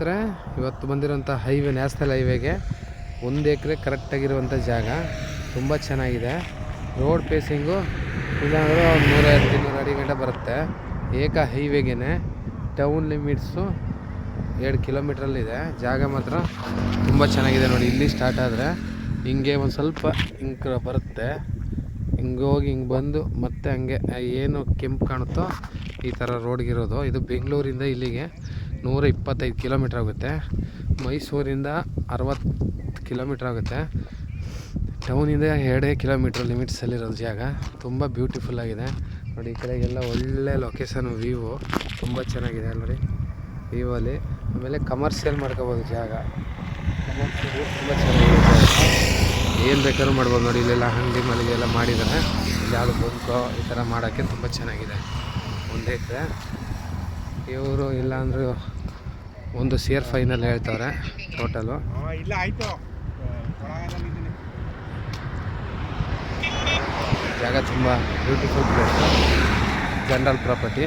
ಸ್ನೇಹಿತರೆ, ಇವತ್ತು ಬಂದಿರೋಂಥ highway, national ಹೈವೇಗೆ 1 ಎಕರೆ ಕರೆಕ್ಟಾಗಿರುವಂಥ ಜಾಗ. ತುಂಬ ಚೆನ್ನಾಗಿದೆ. ರೋಡ್ ಪೇಸಿಂಗು ಇಲ್ಲಾಂದರೆ ಒಂದು 150-200 ಅಡಿ ಗಂಟೆ ಬರುತ್ತೆ. ಏಕ ಹೈವೇಗೇ ಟೌನ್ ಲಿಮಿಟ್ಸು 2 ಕಿಲೋಮೀಟ್ರಲ್ಲಿದೆ. ಜಾಗ ಮಾತ್ರ ತುಂಬ ಚೆನ್ನಾಗಿದೆ ನೋಡಿ. ಇಲ್ಲಿ ಸ್ಟಾರ್ಟ್ ಆದರೆ ಹಿಂಗೆ ಒಂದು ಸ್ವಲ್ಪ ಹಿಂಗೆ ಬರುತ್ತೆ, ಹಿಂಗೆ ಹೋಗಿ ಹಿಂಗೆ ಬಂದು ಮತ್ತೆ ಹಂಗೆ ಏನು ಕೆಂಪು ಕಾಣುತ್ತೋ ಈ ಥರ ರೋಡ್ಗಿರೋದು. ಇದು ಬೆಂಗಳೂರಿಂದ ಇಲ್ಲಿಗೆ 125 ಕಿಲೋಮೀಟ್ರ್ ಆಗುತ್ತೆ. ಮೈಸೂರಿಂದ 60 ಕಿಲೋಮೀಟ್ರ್ ಆಗುತ್ತೆ. ಟೌನಿಂದ 2 ಕಿಲೋಮೀಟ್ರ್ ಲಿಮಿಟ್ಸಲ್ಲಿರೋದು ಜಾಗ. ತುಂಬ ಬ್ಯೂಟಿಫುಲ್ಲಾಗಿದೆ ನೋಡಿ. ಈ ಕಡೆಗೆಲ್ಲ ಒಳ್ಳೆ ಲೊಕೇಶನ್, ವ್ಯೂವು ತುಂಬ ಚೆನ್ನಾಗಿದೆ ನೋಡಿ ವ್ಯೂವಲ್ಲಿ. ಆಮೇಲೆ ಕಮರ್ಷಿಯಲ್ ಮಾಡ್ಕೋಬೋದು ಜಾಗ. ಕಮರ್ಷಿಯಲ್ ತುಂಬ ಚೆನ್ನಾಗಿದೆ ಜಾಗ. ಏನು ಬೇಕಾದ್ರೂ ಮಾಡ್ಬೋದು ನೋಡಿ. ಇಲ್ಲೆಲ್ಲ ಅಂಗಡಿ ಮಳಿಗೆ ಎಲ್ಲ ಮಾಡಿದ್ದಾರೆ. ಯಾವುದು ಬಂಕೋ ಈ ಥರ ಮಾಡೋಕ್ಕೆ ತುಂಬ ಚೆನ್ನಾಗಿದೆ. 1 ಎಕರೆ ಇವರು ಇಲ್ಲ ಅಂದರೂ 1 ಸೇರ್ ಫೈನಲ್ ಹೇಳ್ತವ್ರೆ ಟೋಟಲು. ಜಾಗ ತುಂಬ ಬ್ಯೂಟಿಫುಲ್ ಪ್ಲೇಸು, ಜನರಲ್ ಪ್ರಾಪರ್ಟಿ.